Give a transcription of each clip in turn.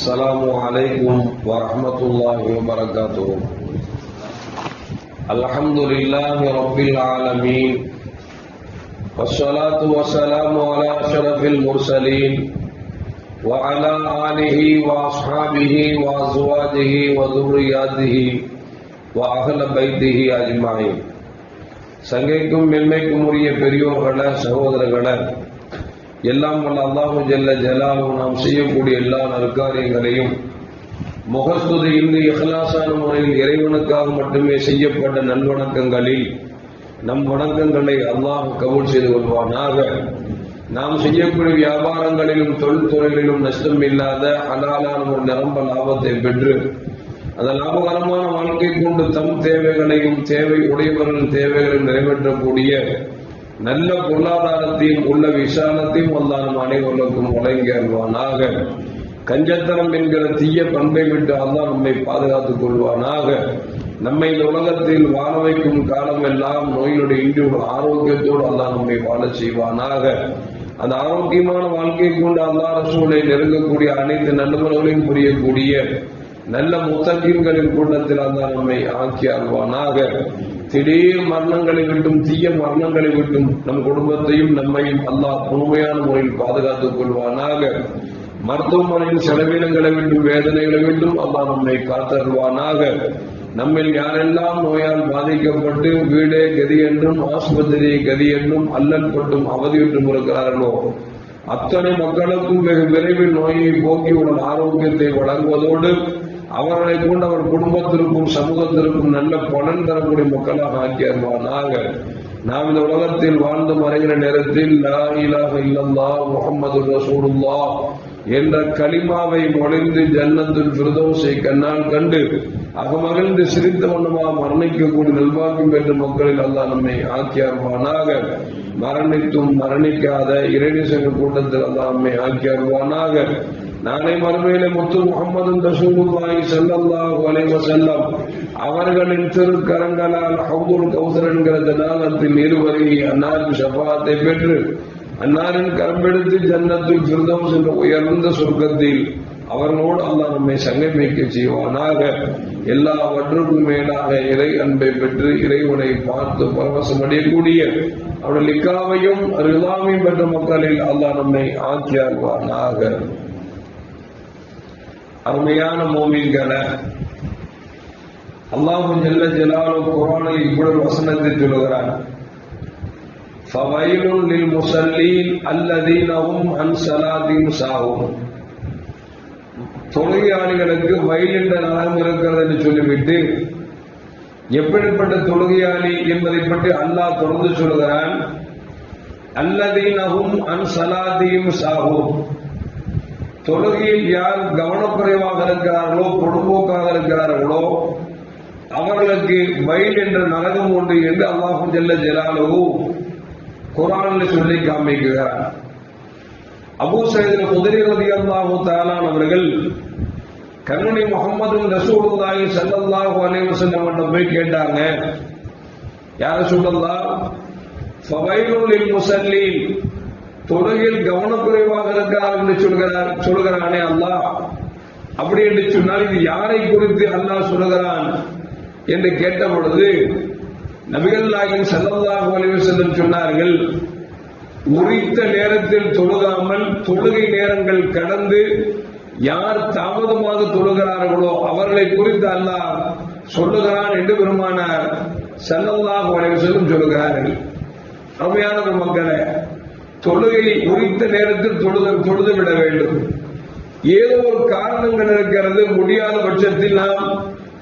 السلام عليكم ورحمة الله وبركاته. الحمد لله رب العالمين، والصلاة والسلام على أشرف المرسلين وعلى آله وأصحابه وأزواجه وذرياته وأهل بيته أجمعين. சங்கைக்கும் மென்மைக்கும் உரிய பெரியோர்களே, சகோதரர்களே, எல்லாம் வல்ல அல்லாஹு ஜல்ல ஜலாலுஹு நாம் செய்யக்கூடிய எல்லா நற்காரியங்களையும் முகஸ்துதி இன்று இஹ்லாஸான முறையில் இறைவனுக்காக மட்டுமே செய்யப்பட்ட நல்வணக்கங்களில் நம் வணக்கங்களை அல்லாஹ் கபூல் செய்து கொள்வானாக. நாம் செய்யக்கூடிய வியாபாரங்களிலும் தொழிலிலும் நஷ்டம் இல்லாத ஹலாலான ஒரு நிரம்ப லாபத்தை பெற்று அந்த லாபகரமான வாழ்க்கை கொண்டு தம் தேவைகளையும் தேவை உடையவர்களின் தேவைகளையும் நிறைவேற்றக்கூடிய நல்ல பொருளாதாரத்தையும் உள்ள விசாலத்தையும் அல்லாஹ் நம் அனைவருக்கும் வழங்கி அருள்வானாக. கஞ்சத்தனம் என்கிற தீய பண்பை விட்டு அல்லாஹ் நம்மை பாதுகாத்துக் கொள்வானாக. நம்மை இந்த உலகத்தில் வாழ வைக்கும் காலம் எல்லாம் நோயினுடைய இன்று ஆரோக்கியத்தோடு அல்லாஹ் நம்மை வாழ செய்வானாக. அந்த ஆரோக்கியமான வாழ்க்கை கொண்டு அல்லாஹ் ரசூலை நெருங்கக்கூடிய அனைத்து நல்லவர்களையும் புரியக்கூடிய நல்ல முத்தகீன்களின் கூட்டத்தில் அல்லாஹ் நம்மை ஆக்கி அருள்வானாக. திடீர் மரணங்களை விட்டும் தீய மரணங்களை விட்டும் நம் குடும்பத்தையும் நம்மையும் அல்லாஹ் முழுமையான முறையில் பாதுகாத்துக் கொள்வானாக. மருத்துவமனையின் செலவினங்களை விட்டும் வேதனைகளை விட்டும் அல்லாஹ் நம்மை காத்தருள்வானாக. நம்மில் யாரெல்லாம் நோயால் பாதிக்கப்பட்டு வீடே கதி என்றும் ஆஸ்பத்திரியை கதி என்றும் அல்லல் பட்டும் அவதியுற்றும் இருக்கிறார்களோ அத்தனை மக்களுக்கும் வெகு விரைவில் நோயை போக்கி உடல் ஆரோக்கியத்தை வழங்குவதோடு அவர்களை கொண்டு அவர் குடும்பத்திற்கும் சமூகத்திற்கும் நல்ல பலன் தரக்கூடிய மக்களாக ஆக்கி அருள்வானாக. நாம் இந்த உலகத்தில் வாழ்ந்து மறைகிற நேரத்தில் லா இலாஹ இல்லல்லாஹ் முஹம்மதுர் ரசூலுல்லாஹ் என்ற கலிமாவை மொழிந்து ஜன்னத்துல் ஃபிர்தௌஸை கண்ணால் கண்டு அகமகிழ்ந்து சிரித்த வண்ணமாக மரணிக்கக்கூடிய நல்வாக்கியம் பெற்ற மக்களில் அல்லாஹ் நம்மை ஆக்கி அருள்வானாக. மரணித்தும் மரணிக்காத இறைநேசர்கள் கூட்டத்தில் அல்லாஹ் நம்மை ஆக்கி அருள்வானாக. நாளை மறுமையிலே முத்து முஹம்மது ரசூலுல்லாஹி ஸல்லல்லாஹு அலைஹி வஸல்லம் அவர்களின் திருக்கரங்களால் ஹவுதுல் கௌசர் என்கிற ஜனாலத்தில் இருவரை அன்னாரின் ஷஃபாஅத்தை பெற்று அன்னாரின் கரம்பெடுத்து ஜன்னத்துல் ஃபிர்தௌஸ் என்ற உயர்ந்த சொர்க்கத்தில் அவர்களோடு அல்லாஹ் நம்மை சங்கமிக்க செய்வானாக. எல்லாவற்றுக்கும் மேலாக இறை அன்பை பெற்று இறைவனை பார்த்து பரவசம் அடையக்கூடிய அவருடைய லிக்காவையும் ரிலாவையும் பெற்ற மக்களில் அல்லாஹ் நம்மை ஆக்கி அருள்வானாக. அருமையான மோமீன்களே, அல்லாஹ் ஜல்ல ஜலாலுஹு குர்ஆனில் இப்படி வசனத்தை சொல்கிறார், ஃபவைலுல் லில் முஸல்லீன் அல்லதீன ஹும் அன் ஸலாத்திஹிம் சாஹூன். தொழுகையாளிகளுக்கு வயல் என்ற நரகம் இருக்கிறது என்று சொல்லிவிட்டு எப்படிப்பட்ட தொழுகையாளி என்பதை பற்றி அல்லாஹ் தொடர்ந்து சொல்கிறான். அல்லதீன ஹும் அன் ஸலாத்திஹிம் சாஹூன். தொழுகையில் யார் கவனக்குறைவாக இருக்கிறார்களோ பொடும்போக்காக இருக்கிறார்களோ அவர்களுக்கு வயல் என்ற நரகம் உண்டு என்று அல்லாஹ் ஜல்ல ஜலாலுஹு குர்ஆனில் சொல்லி காண்பிக்கிறார். அபூ ஸயீத் குத்ரி ரலியல்லாஹு தஆலா அவர்கள் கண்மணி முஹம்மது ரசூலுல்லாஹி ஸல்லல்லாஹு அலைஹி வஸல்லம் கிட்ட போய் கேட்டாங்க, யா ரசூலல்லாஹ், ஃபவைலுல் லில் முஸல்லீன், தொழுகையில் கவனக்குறைவாக இருக்கிறார் என்று சொல்கிறானே அல்லாஹ், அப்படி என்று சொன்னால் இது யாரை குறித்து அல்லாஹ் சொல்கிறான் என்று கேட்ட பொழுது நபிகள் நாயகம் ஸல்லல்லாஹு அலைஹி வஸல்லம் சொன்னார்கள், உரித்த நேரத்தில் தொழுகாமல் தொழுகை நேரங்கள் கடந்து யார் தாமதமாக தொழுகிறார்களோ அவர்களை குறித்து அல்லாஹ் சொல்லுகிறான் என்று பெருமானார் ஸல்லல்லாஹு அலைஹி வஸல்லம் சொல்லுகிறார்கள். அருமையான மக்களே, தொழுகை உரித்த நேரத்தில் தொழுது விட வேண்டும். ஏதோ ஒரு காரணங்கள் இருக்கிறது, முடியாத பட்சத்தில் நாம்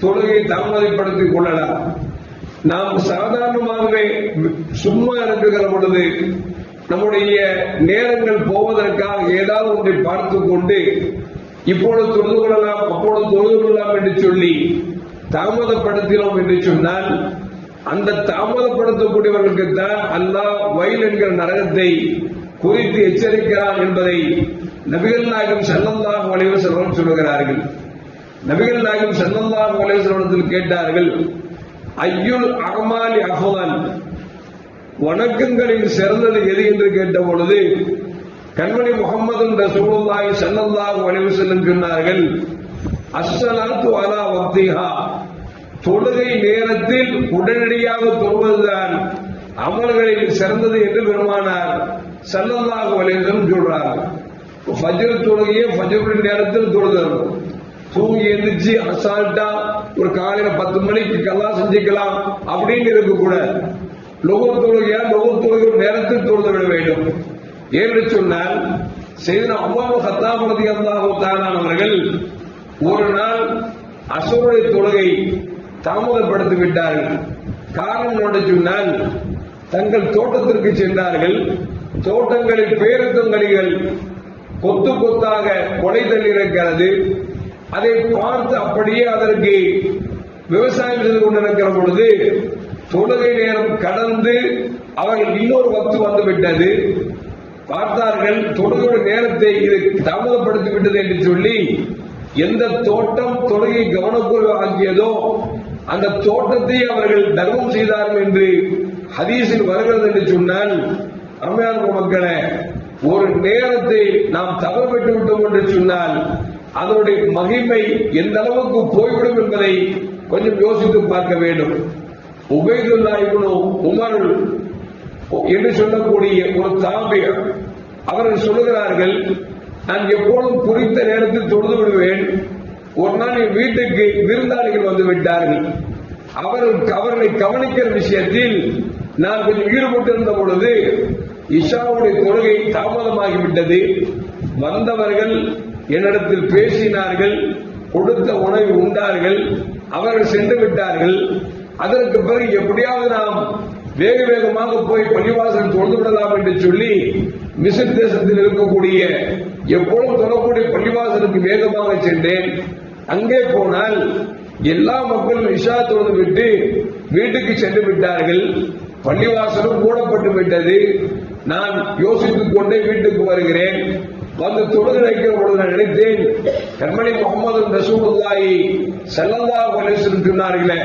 தொழுகை தாமதப்படுத்திக் கொள்ளலாம். நாம் சாதாரணமாகவே சும்மா இருக்குகிற பொழுது நம்முடைய நேரங்கள் போவதற்காக ஏதாவது ஒன்றை பார்த்து கொண்டு இப்பொழுது தொழுது கொள்ளலாம் அப்பொழுது தொழுது கொள்ளலாம் என்று சொல்லி தாமதப்படுத்தினோம் என்று சொன்னால் அந்த தாமதப்படுத்தக்கூடியவர்களுக்கு தான் அல்லாஹ் வயல் என்கிற நரகத்தை குறித்து எச்சரிக்கிறான் என்பதை நபிகள் நாயகம் ஸல்லல்லாஹு அலைஹி வஸல்லம் சொல்கிறார்கள். நபிகள் நாயகம் ஸல்லல்லாஹு அலைஹி வஸல்லம் கேட்டார்கள், ஐயுல் அமாலி அஃதல், வணக்கங்களில் சிறந்தது எது என்று கேட்ட பொழுது கண்மணி முஹம்மது ரசூலுல்லாஹி ஸல்லல்லாஹு அலைஹி வஸல்லம் சொன்னார்கள், அஸ்ஸலாத்து அலா வக்திஹா, தொழுகை நேரத்தில் உடனடியாக தொழுவதுதான் அமல்களில் சிறந்தது என்று பெருமானார் ஸல்லல்லாஹு அலைஹி வஸல்லம் சொல்றாங்க. ஃபஜ்ர் தொழுகையை ஃபஜ்ருடைய நேரத்தில் தொழுதல், தூங்கி எந்திரிச்சு அசால்ட்டா ஒரு காலையில 10 மணிக்கு கல்லா செஞ்சுக்கலாம் அப்படின்னு இருக்கக்கூடாது. லொகர் தொழுகையா லொகர் தொழுகை நேரத்தில் தொழுது விட வேண்டும். ஏன்னு சொன்னால் செய்தனா உமர் கத்தாப் ரலியல்லாஹு தஆலா அவர்கள் ஒரு நாள் அஸ்ருடைய தொழுகை தாமதப்படுத்தி விட்டார்கள். காரணம் என்ன சொன்னால், தங்கள் தோட்டத்திற்கு சென்றார்கள். தோட்டங்களில் பேருந்தங்களிகள் கொத்து கொத்தாக கொலை தள்ளியிருக்கிறது. அதை பார்த்து அப்படியே அதற்கு விவசாயம் செய்து கொண்டிருக்கிற பொழுது தொழுகை நேரம் கடந்து அவர்கள் இன்னொரு வக்து வந்து விட்டது. பார்த்தார்கள், தொழுகை நேரத்தை இது தாமதப்படுத்தி விட்டது என்று சொல்லி எந்த தோட்டம் தொழுகை கவனக்குறைவு ஆகியதோ அந்த தோட்டத்தை அவர்கள் தர்மம் செய்தார்கள் என்று ஹதீஸில் வருகிறது என்று சொன்னால், அருமையான மக்களே, ஒரு நேரத்தை நாம் தவறவிட்டு விட்டோம் என்று சொன்னால் அதனுடைய மகிமை எந்த அளவுக்கு போய்விடும் என்பதை கொஞ்சம் யோசித்து பார்க்க வேண்டும். உபைதுல்லாஹ் இப்னு உமர் என்று சொல்லக்கூடிய ஒரு தாபிர் அவர்கள் சொல்லுகிறார்கள், நான் எப்பொழுதும் குறித்த நேரத்தில் தொழுது விடுவேன். ஒரு நாள் என் வீட்டுக்கு விருந்தாளிகள் வந்து விட்டார்கள். அவர்களை கவனிக்கிற விஷயத்தில் நான் கொஞ்சம் ஈடுபட்டு இருந்த பொழுது இஷாவுடைய தொழுகை தாமதமாகிவிட்டது. வந்தவர்கள் என்னிடத்தில் பேசினார்கள், கொடுத்த உணவை உண்டார்கள், அவர்கள் சென்று விட்டார்கள். அதற்கு பிறகு எப்படியாவது நாம் வேக வேகமாக போய் பள்ளிவாசல் தொழுது விடலாம் என்று சொல்லி மிஸ்ர் தேசத்தில் இருக்கக்கூடிய எப்பொழுதும் தொழக்கூடிய பள்ளிவாசலுக்கு வேகமாக சென்றேன். அங்கே போனால் எல்லா மக்களும் இஷா தொழுது விட்டு வீட்டுக்கு சென்று விட்டார்கள். பள்ளிவாசலும் மூடப்பட்டு விட்டது. நான் யோசித்துக் கொண்டே வீட்டுக்கு வருகிறேன். வந்து தொழுது வைக்கிற பொழுது நான் நினைத்தேன், கண்மணி முஹம்மது ரசூலுல்லாஹி ஸல்லல்லாஹு அலைஹி வஸல்லம் சொன்னார்களே,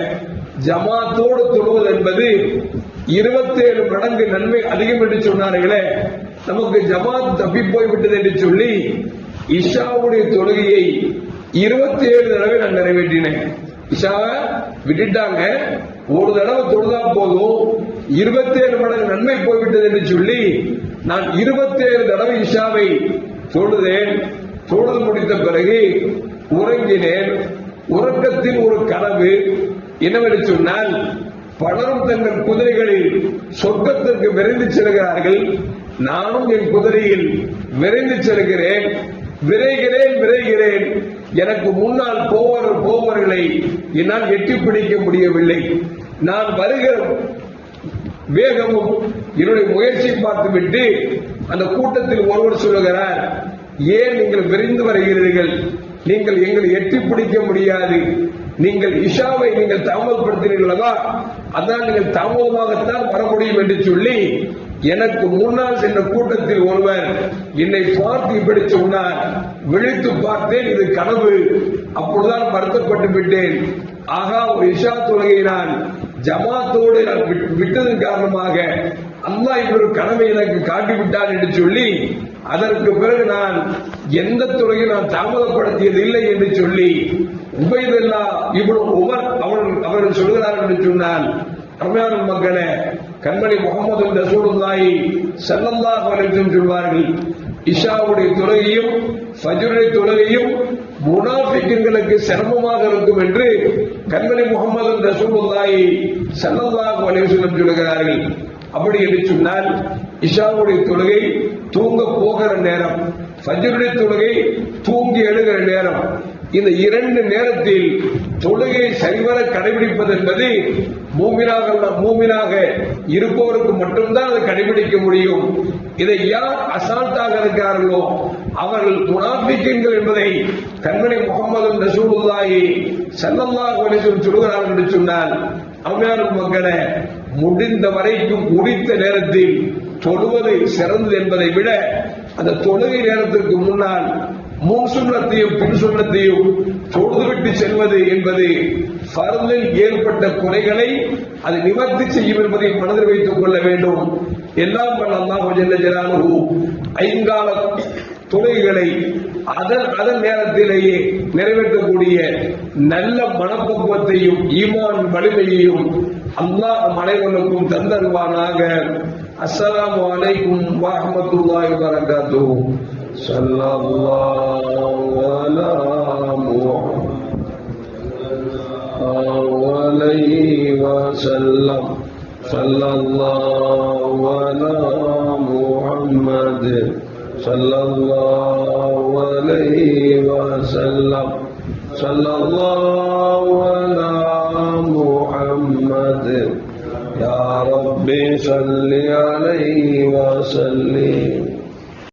ஜமாத்தோடு தொழுவது என்பது 27 மடங்கு நன்மை அதிகம் என்று சொன்னார்களே, நமக்கு ஜமாத் தப்பி போய்விட்டது என்று சொல்லி இஷாவுடைய தொழுகையை 27 தடவை நான் நிறைவேற்றினேன். இஷாவை விட்டுட்டாங்க, ஒரு தடவை தொழுதா போதும், 27 மடங்கு நன்மை போய்விட்டது என்று சொல்லி நான் 27 தடவை இஷாவை தொழுதேன். தொழுது முடித்த பிறகு உறங்கினேன். உறக்கத்தில் ஒரு கனவு என்னவென்று சொன்னால், பலரும் தங்கள் குதிரைகளில் சொர்க்கத்திற்கு விரைந்து செல்கிறார்கள். நானும் என் குதிரையில் விரைந்து செல்கிறேன். விரைகிறேன். எனக்கு முன்னால் போவர்களை என்னால் எட்டி பிடிக்க முடியவில்லை. நான் வருகிற வேகமும் என்னுடைய முயற்சியை பார்த்துவிட்டு அந்த கூட்டத்தில் ஒருவர் சொல்லுகிறார், ஏன் நீங்கள் விரைந்து வருகிறீர்கள்? நீங்கள் எங்களை எட்டி பிடிக்க முடியாது. நீங்கள் இஷாவை நீங்கள் தாமதப்படுத்தினீர்களா? அதான் நீங்கள் தாமதமாகத்தான் வர முடியும் என்று சொல்லி எனக்கு முன்னால் சென்ற கூட்டத்தில் ஒருவர் என்னை பார்த்து இப்படி சொன்னார். விழித்து பார்த்தேன், இது கனவு. அப்பொழுதுதான் வருத்தப்பட்டு விட்டேன். ஆகா, ஒரு இஷா தொழுகையை நான் ஜமாத்தோடு நான் விட்டதன் காரணமாக அல்லாஹ் இப்படி ஒரு கனவை எனக்கு காட்டிவிட்டான் என்று சொல்லி அதற்கு பிறகு நான் எந்த துறையும் நான் தாமதப்படுத்தியது இல்லை என்று சொல்லி உபைதுல்லாஹ் இப்னு உமர் அவர்கள் சொல்கிறார்கள் என்று சொன்னால், அருமையான மக்களே, கண்மணி முஹம்மது ரசூலுல்லாஹி ஸல்லல்லாஹு அலைஹி வஸல்லம் சொல்வார்கள், இஷாவுடைய தொழுகையும் ஃபஜ்ருடைய தொழுகையும் முனாஃபிக்குகளுக்கு சிரமமாக இருக்கும் என்று கண்மணி முஹம்மது ரசூலுல்லாஹி ஸல்லல்லாஹு அலைஹி வஸல்லம் சொல்கிறார்கள். அப்படி என்று சொன்னால் இஷாவுடைய தொழுகை தூங்க போகிற நேரம், ஃபஜ்ருடைய தொழுகை தூங்கி எழுகிற நேரம், இந்த 2 நேரத்தில் தொழுகை சரிவர கடைபிடிப்பது என்பது மூமினாக இருப்பவருக்கு மட்டும்தான் அதை கடைபிடிக்க முடியும். இதை யார் அசால்ட்டாக இருக்கிறார்களோ அவர்கள் முனாஃபிக்குகள் என்பதை கண்மணி முஹம்மது ரசூலுல்லாஹி ஸல்லல்லாஹு அலைஹி வஸல்லம் சொல்கிறார்கள் என்று சொன்னால், அருமையான மக்களே, முடிந்த வரைக்கும் உரித்த நேரத்தில் தொழுவது சிறந்தது என்பதை விட அந்த தொழுகை நேரத்திற்கு முன்னால் முன் சுன்னத்தையும் பின் சுன்னத்தையும் தொழுதுவிட்டு செல்வது என்பது ஃபர்லில் ஏற்பட்ட குறைகளை அது நிவர்த்தி செய்யும் என்பதை மனதில் வைத்துக் கொள்ள வேண்டும். எல்லாம் வல்ல அல்லாஹ் ஜல்ல ஜலாலுஹு ஐங்கால தொழுகைகளை அதன் நேரத்திலேயே நிறைவேற்றக்கூடிய நல்ல மனப்பக்குவத்தையும் ஈமான் வலிமையையும் அல்லாஹ் அனைவருக்கும் தந்தருவானாக. அஸ்ஸலாமு அலைக்கும் வரஹ்மத்துல்லாஹி வபரகாத்துஹு. ஸல்லல்லாஹு அலைஹி வஸல்லம். ஸல்லல்லாஹு அலா முஹம்மத் ஸல்லல்லாஹு அலைஹி வஸல்லம். ஸல்லல்லாஹு அலா முஹம்மத். யா ரப்பி ஸல்லி அலைஹி வஸல்லிம்.